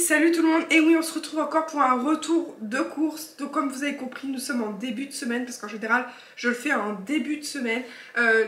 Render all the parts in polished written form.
Salut tout le monde, et oui on se retrouve encore pour un retour de course. Donc comme vous avez compris, nous sommes en début de semaine, parce qu'en général je le fais en début de semaine.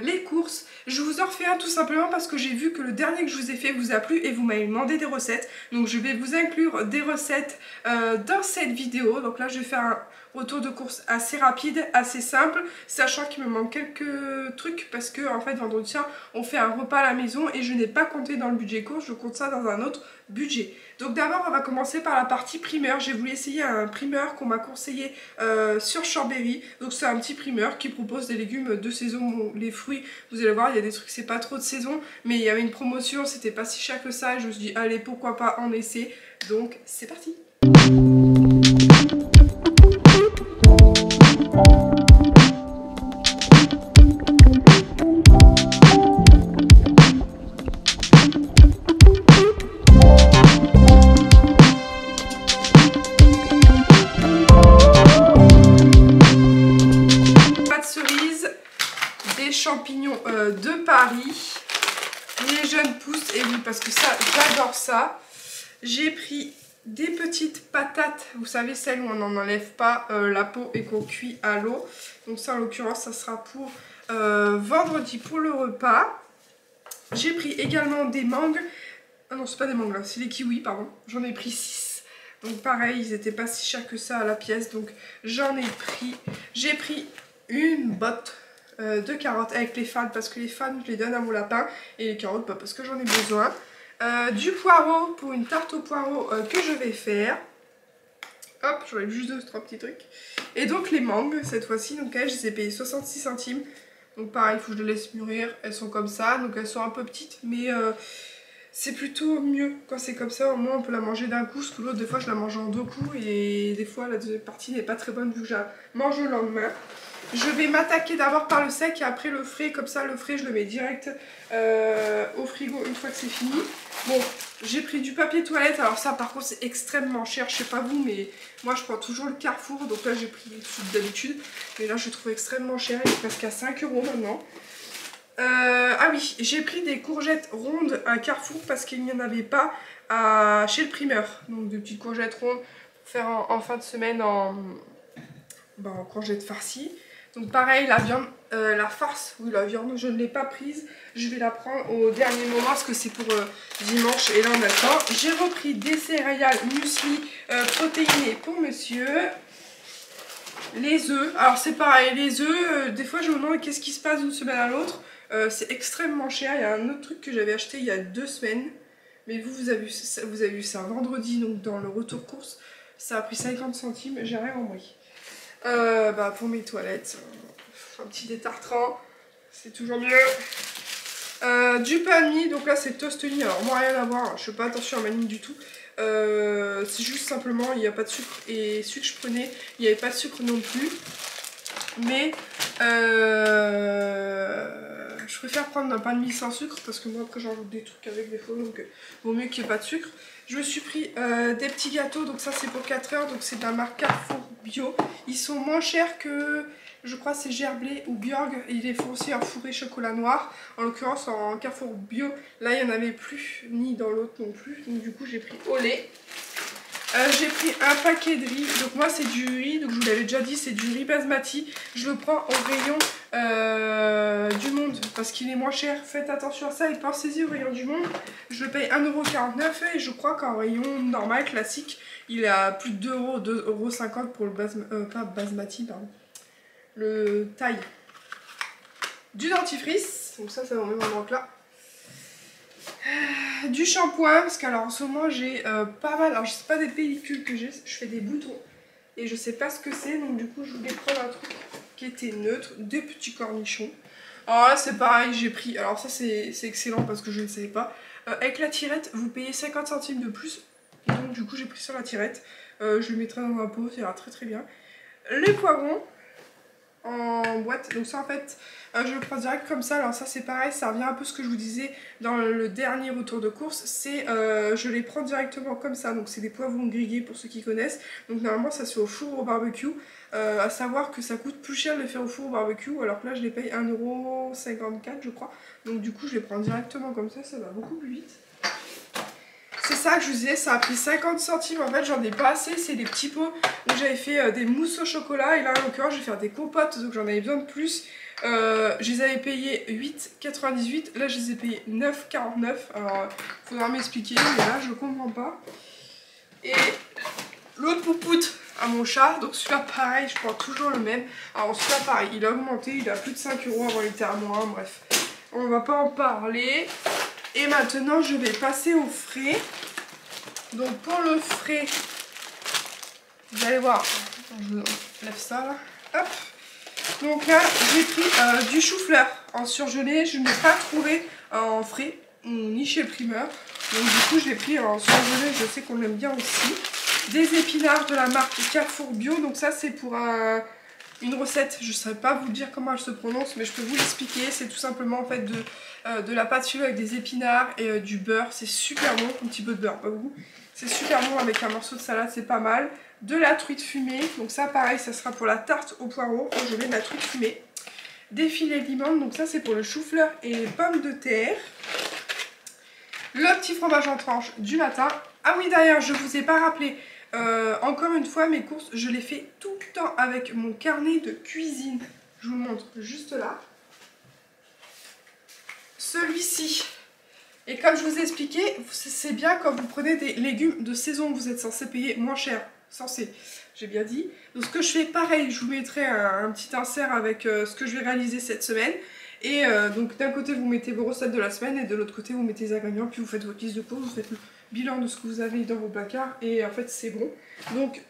Les courses, je vous en refais un tout simplement parce que j'ai vu que le dernier que je vous ai fait vous a plu et vous m'avez demandé des recettes. Donc je vais vous inclure des recettes dans cette vidéo. Donc là je vais faire un retour de course assez rapide, assez simple, sachant qu'il me manque quelques trucs parce que en fait vendredi soir on fait un repas à la maison et je n'ai pas compté dans le budget course, je compte ça dans un autre budget. Donc d'abord on va commencer par la partie primeur. J'ai voulu essayer un primeur qu'on m'a conseillé sur Chambéry. Donc c'est un petit primeur qui propose des légumes de saison. Bon, les fruits, vous allez voir, il y a des trucs c'est pas trop de saison, mais il y avait une promotion, c'était pas si cher que ça et je me suis dit allez pourquoi pas en essayer. Donc c'est parti. Champignons de Paris, les jeunes pousses, et oui parce que ça j'adore ça. J'ai pris des petites patates, vous savez celles où on n'en enlève pas la peau et qu'on cuit à l'eau. Donc ça en l'occurrence ça sera pour vendredi pour le repas. J'ai pris également des mangues, ah non c'est pas des mangues là, c'est des kiwis pardon, j'en ai pris 6. Donc pareil ils étaient pas si chers que ça à la pièce, donc j'en ai pris. J'ai pris une botte de carottes avec les fans parce que les fans je les donne à mon lapin et les carottes parce que j'en ai besoin. Du poireau pour une tarte au poireau que je vais faire. Hop, j'enlève juste 2-3 petits trucs. Et donc les mangues cette fois-ci, donc elles je les ai payées 66 centimes. Donc pareil, il faut que je les laisse mûrir. Elles sont comme ça, donc elles sont un peu petites, mais c'est plutôt mieux quand c'est comme ça. Au moins on peut la manger d'un coup, parce que l'autre des fois je la mange en 2 coups et des fois la deuxième partie n'est pas très bonne vu que je la mange le lendemain. Je vais m'attaquer d'abord par le sec et après le frais, comme ça le frais je le mets direct au frigo une fois que c'est fini. Bon, j'ai pris du papier toilette, alors ça par contre c'est extrêmement cher, je sais pas vous mais moi je prends toujours le Carrefour, donc là j'ai pris celui d'habitude, mais là je le trouve extrêmement cher, il est presque à 5 € maintenant. Ah oui, j'ai pris des courgettes rondes à Carrefour parce qu'il n'y en avait pas chez le primeur, donc des petites courgettes rondes pour faire en fin de semaine en courgettes farcies. Donc pareil, la viande, la farce, oui la viande, je ne l'ai pas prise. Je vais la prendre au dernier moment parce que c'est pour dimanche et là on a le temps. J'ai repris des céréales muesli protéinées pour monsieur. Les œufs, alors c'est pareil, les œufs, des fois je me demande qu'est-ce qui se passe d'une semaine à l'autre. C'est extrêmement cher. Il y a un autre truc que j'avais acheté il y a 2 semaines. Mais vous avez vu ça vendredi, donc dans le retour course. Ça a pris 50 centimes, j'ai rien compris. Pour mes toilettes, un petit détartrant, c'est toujours mieux. Du pain de mie, donc là c'est toast mie, alors moi rien à voir, je fais pas attention à ma ligne du tout. C'est juste simplement il n'y a pas de sucre et celui que je prenais il n'y avait pas de sucre non plus. Mais je préfère prendre un pain de mie sans sucre parce que moi après j'en rajoute des trucs avec des fois, donc vaut mieux qu'il n'y ait pas de sucre. Je me suis pris des petits gâteaux, donc ça c'est pour 4 heures, donc c'est de la marque Carrefour Bio. Ils sont moins chers que, je crois c'est Gerblé ou Björg, et ils les font aussi en fourré chocolat noir. En l'occurrence en Carrefour Bio, là il n'y en avait plus, ni dans l'autre non plus, donc du coup j'ai pris au lait. J'ai pris un paquet de riz, donc moi c'est du riz, donc je vous l'avais déjà dit, c'est du riz basmati. Je le prends au rayon du Monde parce qu'il est moins cher. Faites attention à ça et pensez-y au rayon du Monde. Je le paye 1,49 € et je crois qu'en rayon normal, classique, il est à plus de 2 €, 2,50 € pour le basmati, pardon. Le thaï. Du dentifrice, donc ça va me manque là. Du shampoing, parce qu'alors en ce moment j'ai pas mal, alors je sais pas des pellicules que j'ai, je fais des boutons et je sais pas ce que c'est, donc du coup je voulais prendre un truc qui était neutre, des petits cornichons. Alors là c'est pareil, j'ai pris, alors ça c'est excellent parce que je ne savais pas, avec la tirette vous payez 50 centimes de plus, et donc du coup j'ai pris sur la tirette, je le mettrai dans un pot, ça ira très très bien. Les poivrons en boîte, donc ça en fait je le prends direct comme ça. Alors ça c'est pareil, ça revient un peu ce que je vous disais dans le dernier retour de course, c'est je les prends directement comme ça, donc c'est des poivrons grillés pour ceux qui connaissent, donc normalement ça se fait au four au barbecue, à savoir que ça coûte plus cher de les faire au four au barbecue, alors que là je les paye 1,54 € je crois, donc du coup je les prends directement comme ça va beaucoup plus vite. C'est ça que je vous disais, ça a pris 50 centimes. En fait, j'en ai pas assez. C'est des petits pots où j'avais fait des mousses au chocolat. Et là, en l'occurrence, je vais faire des compotes. Donc, j'en avais besoin de plus. Je les avais payés 8,98. Là, je les ai payés 9,49. Alors, il faudra m'expliquer. Mais là, je comprends pas. Et l'autre poupoute à mon chat. Donc, celui-là, pareil, je prends toujours le même. Alors, celui-là, pareil, il a augmenté. Il a plus de 5 €. Avant, il était à moins. Bref, on va pas en parler. Et maintenant, je vais passer au frais. Donc, pour le frais, vous allez voir. Attends, je lève ça là. Hop. Donc là, j'ai pris du chou-fleur en surgelé. Je n'ai pas trouvé en frais, ni chez le primeur. Donc, du coup, je l'ai pris en surgelé. Je sais qu'on l'aime bien aussi. Des épinards de la marque Carrefour Bio. Donc, ça, c'est pour une recette. Je ne saurais pas vous dire comment elle se prononce, mais je peux vous l'expliquer. C'est tout simplement en fait de la pâte filo avec des épinards et du beurre. C'est super bon, un petit peu de beurre, pas beaucoup. C'est super bon avec un morceau de salade, c'est pas mal. De la truite fumée, donc ça pareil, ça sera pour la tarte au poireau. Je mets de la truite fumée. Des filets de limon, donc ça c'est pour le chou-fleur et les pommes de terre. Le petit fromage en tranche du matin. Ah oui, d'ailleurs, je vous ai pas rappelé, encore une fois, mes courses, je les fais tout le temps avec mon carnet de cuisine. Je vous le montre juste là. Celui-ci. Et comme je vous ai expliqué, c'est bien quand vous prenez des légumes de saison, vous êtes censé payer moins cher. Censé, j'ai bien dit. Donc ce que je fais, pareil, je vous mettrai un petit insert avec ce que je vais réaliser cette semaine. Et donc d'un côté vous mettez vos recettes de la semaine et de l'autre côté vous mettez les ingrédients, puis vous faites votre liste de courses, vous faites le bilan de ce que vous avez dans vos placards et en fait c'est bon. Donc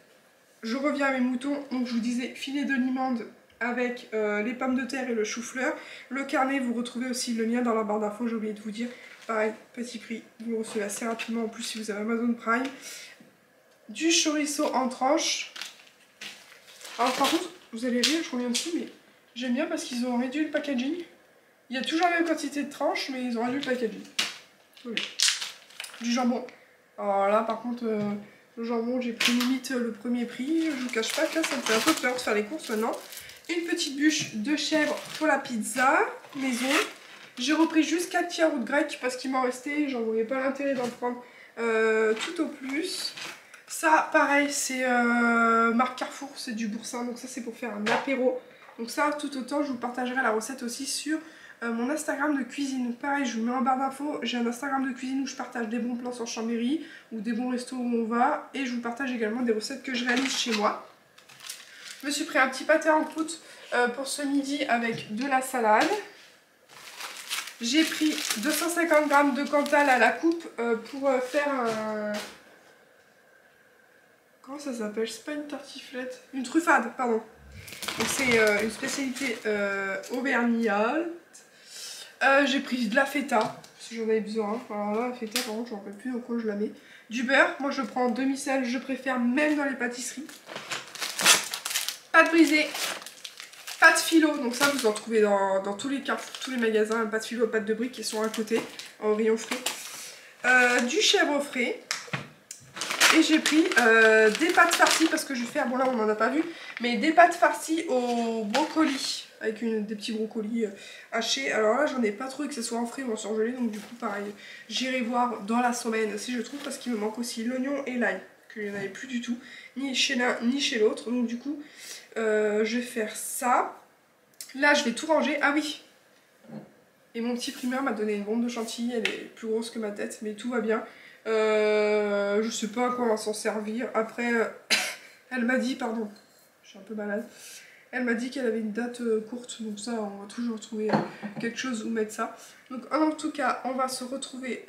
je reviens à mes moutons, donc je vous disais filet de limande avec les pommes de terre et le chou-fleur. Le carnet, vous retrouvez aussi le mien dans la barre d'infos, j'ai oublié de vous dire. Pareil, petit prix, vous le recevez assez rapidement en plus si vous avez Amazon Prime. Du chorizo en tranches. Alors par contre, vous allez rire, je reviens dessus, mais j'aime bien parce qu'ils ont réduit le packaging. Il y a toujours la même quantité de tranches, mais ils ont réduit le packaging. Oui. Du jambon. Alors là, par contre, le jambon, j'ai pris limite le premier prix. Je vous cache pas que là, ça me fait un peu peur de faire les courses maintenant. Une petite bûche de chèvre pour la pizza maison. J'ai repris juste 4 petits yaourts grecs parce qu'il m'en restait. J'en voyais pas l'intérêt d'en prendre tout au plus. Ça, pareil, c'est marque Carrefour, c'est du boursin. Donc ça, c'est pour faire un apéro. Donc ça, tout autant, je vous partagerai la recette aussi sur mon Instagram de cuisine. Pareil, je vous mets en barre d'infos. J'ai un Instagram de cuisine où je partage des bons plans sur Chambéry ou des bons restos où on va. Et je vous partage également des recettes que je réalise chez moi. Je me suis pris un petit pâté en croûte pour ce midi avec de la salade. J'ai pris 250 g de Cantal à la coupe pour faire un... Comment ça s'appelle? C'est pas une tartiflette. Une truffade, pardon. Donc c'est une spécialité auvergnate. J'ai pris de la feta, si j'en avais besoin. Alors là, la feta, par contre, je ne me rappelle plus dans quoi je la mets. Du beurre, moi je prends en demi-sel, je préfère même dans les pâtisseries. Pâte brisée. Pâte philo, donc ça vous en trouvez dans tous les carrefours, tous les magasins. Pâte philo, pâte de briques qui sont à côté, en rayon frais. Du chèvre frais. Et j'ai pris des pâtes farcies parce que je vais faire, bon là on n'en a pas vu, mais des pâtes farcies au brocoli, avec des petits brocolis hachés. Alors là j'en ai pas trouvé que ce soit en frais ou en surgelé, donc du coup pareil, j'irai voir dans la semaine si je trouve, parce qu'il me manque aussi l'oignon et l'ail, qu'il n'y en avait plus du tout, ni chez l'un ni chez l'autre, donc du coup je vais faire ça. Là je vais tout ranger, ah oui, et mon petit primeur m'a donné une bombe de chantilly, elle est plus grosse que ma tête, mais tout va bien. Je sais pas à quoi on va s'en servir. Après, elle m'a dit, pardon, je suis un peu malade. Elle m'a dit qu'elle avait une date courte, donc ça, on va toujours trouver quelque chose où mettre ça. Donc en tout cas, on va se retrouver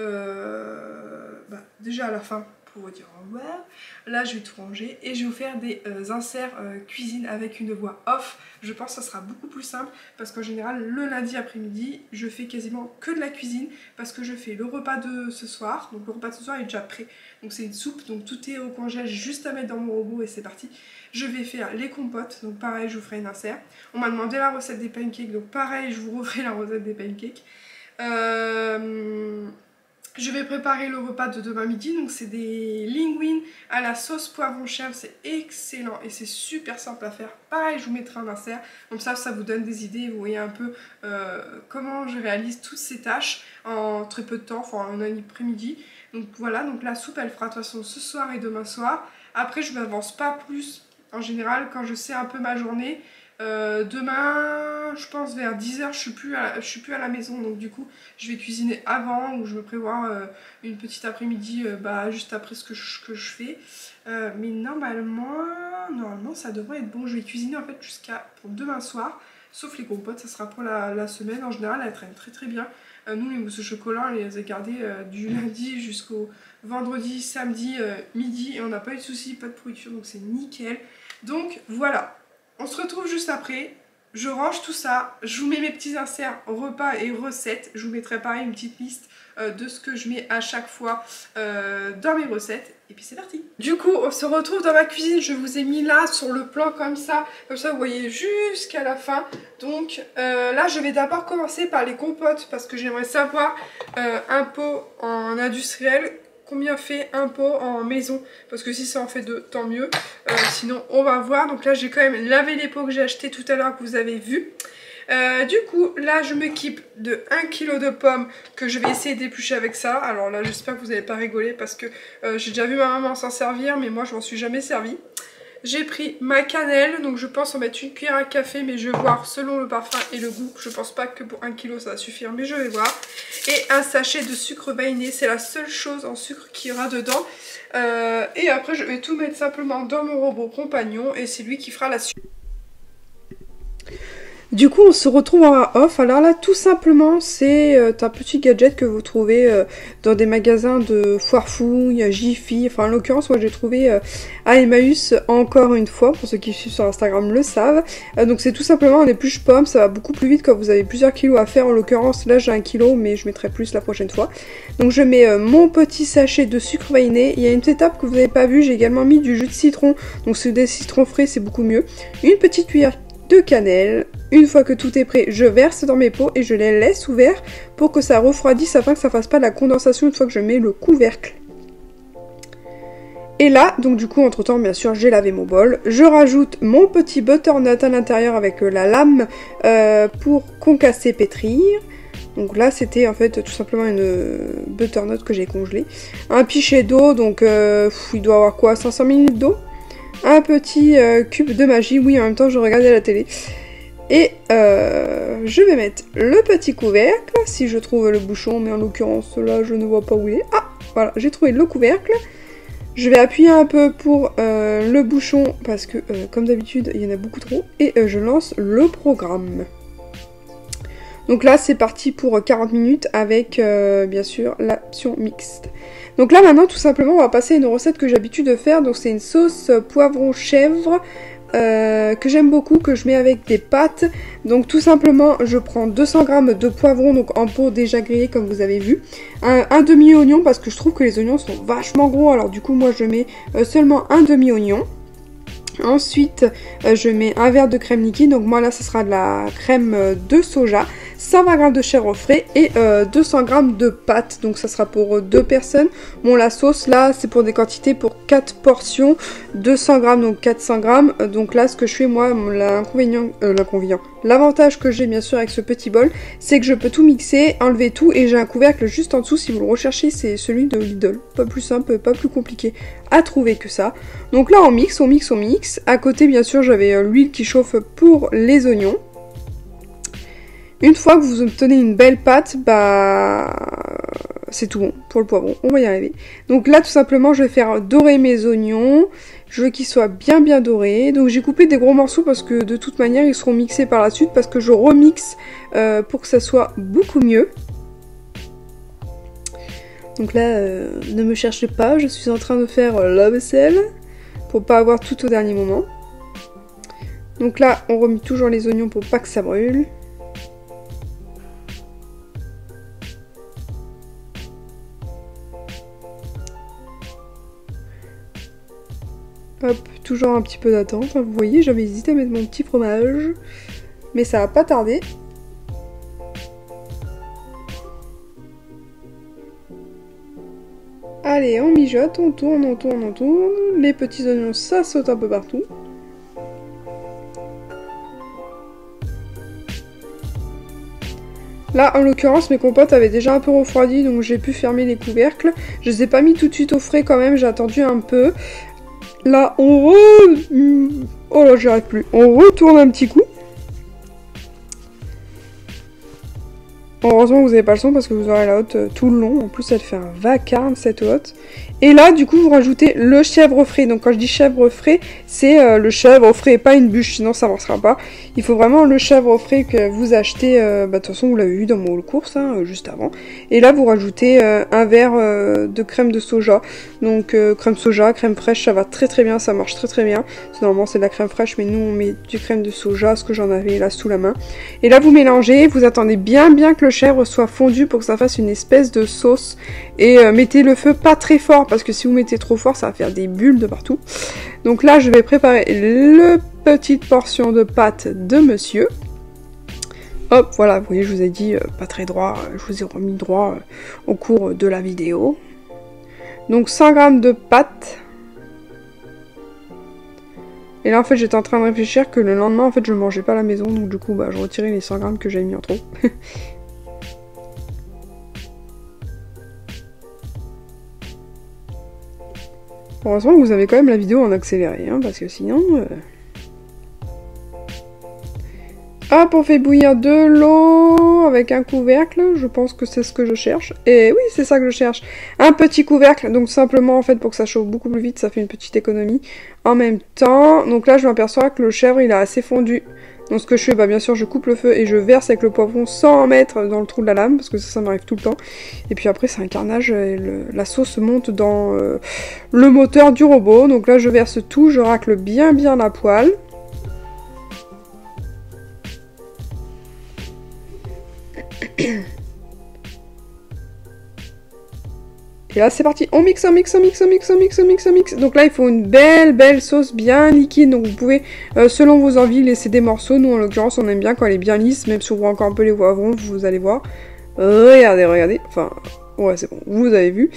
déjà à la fin pour vous dire au revoir. Là, je vais tout ranger et je vais vous faire des inserts cuisine avec une voix off. Je pense que ça sera beaucoup plus simple parce qu'en général, le lundi après-midi, je fais quasiment que de la cuisine parce que je fais le repas de ce soir. Donc le repas de ce soir est déjà prêt. Donc c'est une soupe, donc tout est au congèle, juste à mettre dans mon robot et c'est parti. Je vais faire les compotes, donc pareil, je vous ferai une insert. On m'a demandé la recette des pancakes, donc pareil, je vous referai la recette des pancakes. Je vais préparer le repas de demain midi, donc c'est des linguines à la sauce poivron chèvre, c'est excellent et c'est super simple à faire. Pareil, je vous mettrai un insert, comme ça vous donne des idées, vous voyez un peu comment je réalise toutes ces tâches en très peu de temps, enfin en un après-midi. Donc voilà, donc la soupe elle fera de toute façon ce soir et demain soir. Après je m'avance pas plus en général quand je sais un peu ma journée. Demain je pense vers 10h je suis plus à la maison, donc du coup je vais cuisiner avant ou je me prévois une petite après-midi juste après ce que je fais. Mais normalement ça devrait être bon. Je vais cuisiner en fait pour demain soir. Sauf les compotes, ça sera pour la semaine. En général, elles traînent très très bien. Nous, les mousses au chocolat, on les a gardées du lundi jusqu'au vendredi, samedi, midi. Et on n'a pas eu de soucis, pas de pourriture, donc c'est nickel. Donc voilà, on se retrouve juste après. Je range tout ça, je vous mets mes petits inserts repas et recettes. Je vous mettrai pareil une petite liste de ce que je mets à chaque fois dans mes recettes. Et puis c'est parti. Du coup on se retrouve dans ma cuisine. Je vous ai mis là sur le plan comme ça vous voyez jusqu'à la fin. Donc là je vais d'abord commencer par les compotes parce que j'aimerais savoir un pot en industriel combien fait un pot en maison, parce que si ça en fait deux, tant mieux. Sinon on va voir. Donc là j'ai quand même lavé les pots que j'ai acheté tout à l'heure, que vous avez vu. Du coup là je m'équipe de 1 kg de pommes que je vais essayer d'éplucher avec ça. Alors là j'espère que vous n'allez pas rigoler parce que j'ai déjà vu ma maman s'en servir, mais moi je m'en suis jamais servi. J'ai pris ma cannelle, donc je pense en mettre une cuillère à café, mais je vais voir selon le parfum et le goût. Je pense pas que pour 1 kg ça va suffire, mais je vais voir. Et un sachet de sucre vanillé, c'est la seule chose en sucre qu'il y aura dedans. Et après je vais tout mettre simplement dans mon robot compagnon et c'est lui qui fera la suite. Du coup on se retrouve en off. Alors là tout simplement c'est un petit gadget que vous trouvez dans des magasins de foire fouille, Jiffy, enfin en l'occurrence moi j'ai trouvé à Emmaüs encore une fois, pour ceux qui suivent sur Instagram le savent. Donc c'est tout simplement un épluche pomme, ça va beaucoup plus vite quand vous avez plusieurs kilos à faire. En l'occurrence là j'ai 1 kg mais je mettrai plus la prochaine fois. Donc je mets mon petit sachet de sucre vanillé. Il y a une étape que vous n'avez pas vue, j'ai également mis du jus de citron, donc c'est des citrons frais, c'est beaucoup mieux. Une petite cuillère de cannelle. Une fois que tout est prêt, je verse dans mes pots et je les laisse ouverts pour que ça refroidisse afin que ça fasse pas de la condensation une fois que je mets le couvercle. Et là, donc du coup, entre temps, bien sûr, j'ai lavé mon bol. Je rajoute mon petit butternut à l'intérieur avec la lame pour concasser, pétrir. Donc là, c'était en fait tout simplement une butternut que j'ai congelée. Un pichet d'eau, donc il doit avoir quoi, 500 ml d'eau. Un petit cube de magie, oui, en même temps, je regardais la télé. Et je vais mettre le petit couvercle, si je trouve le bouchon, mais en l'occurrence là je ne vois pas où il est. Ah, voilà, j'ai trouvé le couvercle. Je vais appuyer un peu pour le bouchon, parce que comme d'habitude il y en a beaucoup trop. Et je lance le programme. Donc là c'est parti pour 40 minutes avec bien sûr l'option mixte. Donc là maintenant tout simplement on va passer à une recette que j'ai l'habitude de faire. Donc c'est une sauce poivron chèvre. Que j'aime beaucoup, que je mets avec des pâtes. Donc tout simplement je prends 200 g de poivron, donc en pot déjà grillé comme vous avez vu, un demi oignon parce que je trouve que les oignons sont vachement gros, alors du coup moi je mets seulement un demi oignon. Ensuite je mets un verre de crème liquide, donc moi là ce sera de la crème de soja, 120 g de chèvre frais et 200 g de pâtes, donc ça sera pour 2 personnes. Bon la sauce là c'est pour des quantités pour 4 portions, 200 g donc 400 g. Donc là ce que je fais moi, l'avantage que j'ai bien sûr avec ce petit bol, c'est que je peux tout mixer, enlever tout et j'ai un couvercle juste en dessous si vous le recherchez, c'est celui de Lidl. Pas plus simple, pas plus compliqué à trouver que ça. Donc là on mixe, on mixe, on mixe. À côté bien sûr j'avais l'huile qui chauffe pour les oignons. Une fois que vous obtenez une belle pâte, c'est tout bon pour le poivron, on va y arriver. Donc là tout simplement je vais faire dorer mes oignons, je veux qu'ils soient bien dorés. Donc j'ai coupé des gros morceaux parce que de toute manière ils seront mixés par la suite, parce que je remixe pour que ça soit beaucoup mieux. Donc là ne me cherchez pas, je suis en train de faire la vaisselle pour pas avoir tout au dernier moment. Donc là on remet toujours les oignons pour pas que ça brûle. Hop, toujours un petit peu d'attente. Vous voyez, j'avais hésité à mettre mon petit fromage, mais ça va pas tarder. Allez, on mijote, on tourne, on tourne, on tourne. Les petits oignons, ça saute un peu partout. Là, en l'occurrence, mes compotes avaient déjà un peu refroidi, donc j'ai pu fermer les couvercles. Je les ai pas mis tout de suite au frais quand même, j'ai attendu un peu. Là, oh là, j'y arrive plus. On retourne un petit coup. Heureusement que vous n'avez pas le son parce que vous aurez la hotte tout le long. En plus, elle fait un vacarme cette hotte. Et là, du coup, vous rajoutez le chèvre frais. Donc, quand je dis chèvre frais, c'est le chèvre frais, pas une bûche, sinon ça ne marchera pas. Il faut vraiment le chèvre frais que vous achetez. De toute façon, vous l'avez vu dans mon haul course, hein, juste avant. Et là, vous rajoutez un verre de crème de soja. Donc, crème soja, crème fraîche, ça va très très bien, ça marche très très bien. Normalement, c'est de la crème fraîche, mais nous, on met du crème de soja, ce que j'en avais là sous la main. Et là, vous mélangez, vous attendez bien que le chèvre soit fondu pour que ça fasse une espèce de sauce. Et mettez le feu pas très fort, parce que si vous mettez trop fort, ça va faire des bulles de partout. Donc là, je vais préparer le petite portion de pâte de monsieur. Hop, voilà, vous voyez, je vous ai dit pas très droit, je vous ai remis droit au cours de la vidéo. Donc 100 g de pâte. Et là, en fait, j'étais en train de réfléchir que le lendemain, en fait, je mangeais pas à la maison, donc du coup, bah, je retirais les 100 g que j'avais mis en trop. Heureusement que vous avez quand même la vidéo en accéléré, hein, parce que sinon... Hop, on fait bouillir de l'eau avec un couvercle, je pense que c'est ce que je cherche. Et oui, c'est ça que je cherche. Un petit couvercle, donc simplement en fait pour que ça chauffe beaucoup plus vite, ça fait une petite économie. En même temps, donc là je m'aperçois que le chèvre il a assez fondu. Donc ce que je fais, bah bien sûr je coupe le feu et je verse avec le poivron sans en mettre dans le trou de la lame, parce que ça m'arrive tout le temps. Et puis après c'est un carnage, et la sauce monte dans le moteur du robot. Donc là je verse tout, je racle bien la poêle. Et là c'est parti, on mixe. Donc là il faut une belle sauce bien liquide. Donc vous pouvez, selon vos envies, laisser des morceaux. Nous en l'occurrence on aime bien quand elle est bien lisse. Même si on voit encore un peu les poivrons, vous allez voir. Regardez. Enfin, ouais c'est bon, vous avez vu.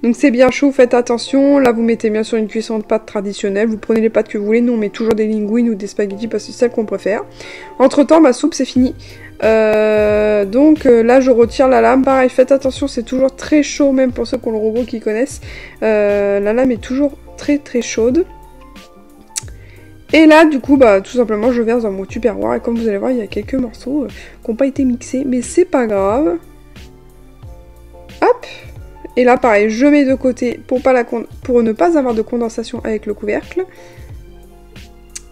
Donc c'est bien chaud, faites attention. Là vous mettez bien sûr une cuisson de pâtes traditionnelle. Vous prenez les pâtes que vous voulez. Nous on met toujours des linguines ou des spaghettis parce que c'est celle qu'on préfère. Entre temps ma soupe c'est fini. Donc là je retire la lame, pareil faites attention, c'est toujours très chaud, même pour ceux qui ont le robot qui connaissent, la lame est toujours très chaude. Et là du coup bah tout simplement je verse dans mon tupperware et comme vous allez voir il y a quelques morceaux qui n'ont pas été mixés, mais c'est pas grave. Hop, et là pareil je mets de côté pour ne pas avoir de condensation avec le couvercle.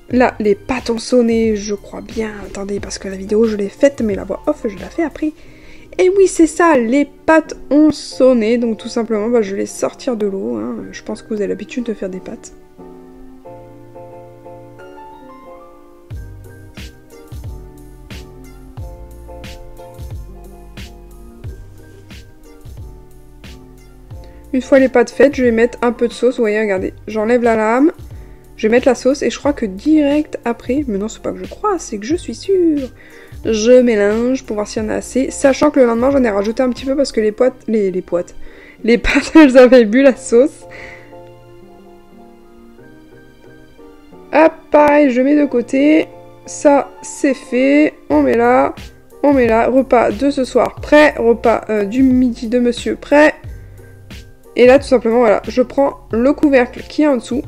Là, les pâtes ont sonné, je crois bien. Attendez, parce que la vidéo, je l'ai faite, mais la voix off, je la fais après. Et oui, c'est ça, les pâtes ont sonné. Donc tout simplement, bah, je vais les sortir de l'eau. Hein. Je pense que vous avez l'habitude de faire des pâtes. Une fois les pâtes faites, je vais mettre un peu de sauce. Vous voyez, regardez, j'enlève la lame. Je vais mettre la sauce et je crois que direct après, mais non c'est pas que je crois, c'est que je suis sûre, je mélange pour voir s'il y en a assez, sachant que le lendemain j'en ai rajouté un petit peu parce que les pâtes elles avaient bu la sauce. Hop, pareil, je mets de côté, ça c'est fait, on met là, repas de ce soir prêt, repas du midi de monsieur prêt, et là tout simplement voilà, je prends le couvercle qui est en dessous.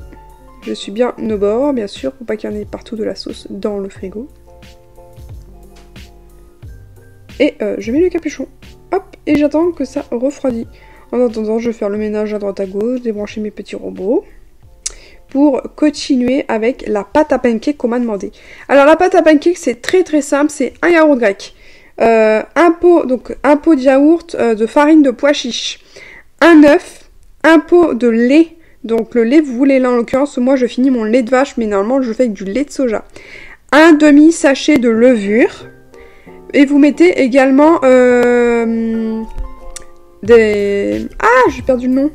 Je suis bien au bord, bien sûr, pour pas qu'il y en ait partout de la sauce dans le frigo. Et je mets le capuchon. Hop, et j'attends que ça refroidit. En attendant, je vais faire le ménage à droite à gauche, débrancher mes petits robots. Pour continuer avec la pâte à pancake qu'on m'a demandé. Alors la pâte à pancake, c'est très simple, c'est un yaourt grec. Un pot de yaourt de farine de pois chiche. Un œuf, un pot de lait. Donc le lait, vous voulez là en l'occurrence, moi je finis mon lait de vache, mais normalement je fais avec du lait de soja. Un demi-sachet de levure. Et vous mettez également des... Ah, j'ai perdu le nom.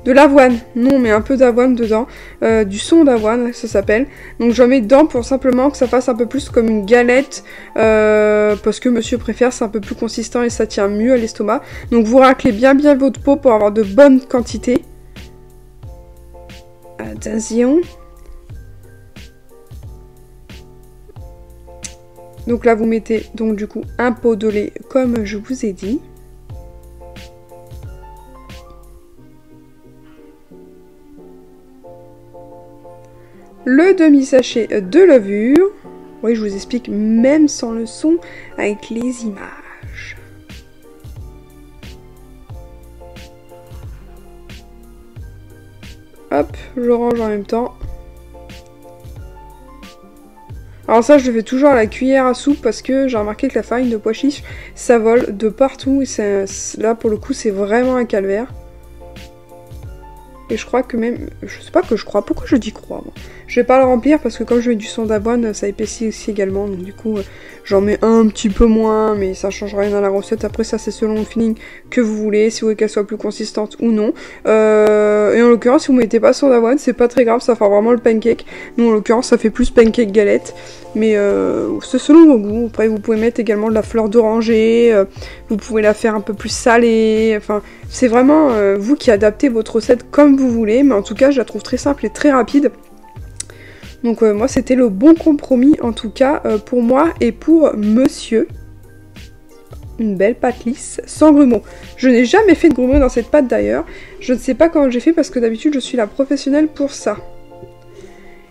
De l'avoine. Non, on met un peu d'avoine dedans. Du son d'avoine, ça s'appelle. Donc j'en mets dedans pour simplement que ça fasse un peu plus comme une galette. Parce que monsieur préfère, c'est un peu plus consistant et ça tient mieux à l'estomac. Donc vous raclez bien votre pot pour avoir de bonnes quantités. Attention. Donc là vous mettez donc du coup un pot de lait comme je vous ai dit. Le demi-sachet de levure. Oui, je vous explique même sans le son avec les images. Hop, je range en même temps. Alors ça, je le fais toujours à la cuillère à soupe parce que j'ai remarqué que la farine de pois chiche, ça vole de partout. Et là, pour le coup, c'est vraiment un calvaire. Et je crois que même... Je sais pas que je crois. Pourquoi je dis crois, moi ? Je vais pas le remplir parce que comme je mets du son d'avoine, ça épaissit aussi également. Donc du coup, j'en mets un petit peu moins, mais ça change rien à la recette. Après ça, c'est selon le feeling que vous voulez, si vous voulez qu'elle soit plus consistante ou non. Et en l'occurrence, si vous mettez pas son d'avoine, c'est pas très grave, ça fera vraiment le pancake. Nous, en l'occurrence, ça fait plus pancake galette. Mais c'est selon vos goûts. Après, vous pouvez mettre également de la fleur d'oranger. Vous pouvez la faire un peu plus salée. Enfin, c'est vraiment vous qui adaptez votre recette comme vous voulez. Mais en tout cas, je la trouve très simple et très rapide. Donc moi c'était le bon compromis en tout cas pour moi et pour monsieur. Une belle pâte lisse sans grumeaux. Je n'ai jamais fait de grumeaux dans cette pâte d'ailleurs. Je ne sais pas comment j'ai fait parce que d'habitude je suis la professionnelle pour ça.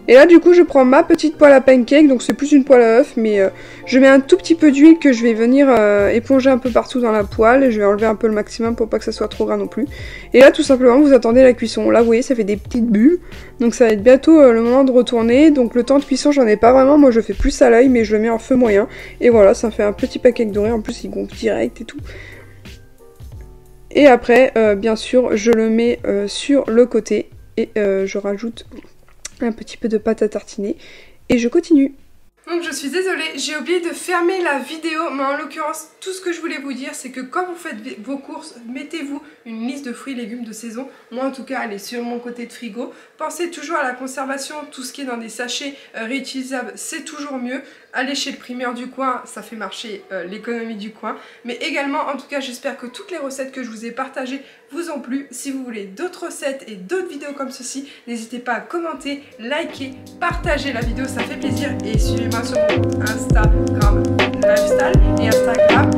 Et là du coup je prends ma petite poêle à pancake, donc c'est plus une poêle à œuf, mais je mets un tout petit peu d'huile que je vais venir éponger un peu partout dans la poêle, et je vais enlever un peu le maximum pour pas que ça soit trop gras non plus. Et là tout simplement vous attendez la cuisson. Là vous voyez ça fait des petites bulles, donc ça va être bientôt le moment de retourner. Donc le temps de cuisson j'en ai pas vraiment, moi je fais plus à l'œil mais je le mets en feu moyen. Et voilà, ça fait un petit pancake doré, en plus il gonfle direct et tout. Et après bien sûr je le mets sur le côté et je rajoute un petit peu de pâte à tartiner et je continue. Donc je suis désolée, j'ai oublié de fermer la vidéo, mais en l'occurrence tout ce que je voulais vous dire c'est que quand vous faites vos courses, mettez-vous une liste de fruits et légumes de saison. Moi en tout cas elle est sur mon côté de frigo. Pensez toujours à la conservation, tout ce qui est dans des sachets réutilisables c'est toujours mieux. Allez chez le primeur du coin, ça fait marcher l'économie du coin. Mais également en tout cas j'espère que toutes les recettes que je vous ai partagées vous ont plu. Si vous voulez d'autres recettes et d'autres vidéos comme ceci, n'hésitez pas à commenter, liker, partager la vidéo, ça fait plaisir. Et suivez-moi sur mon Instagram Lifestyle et Instagram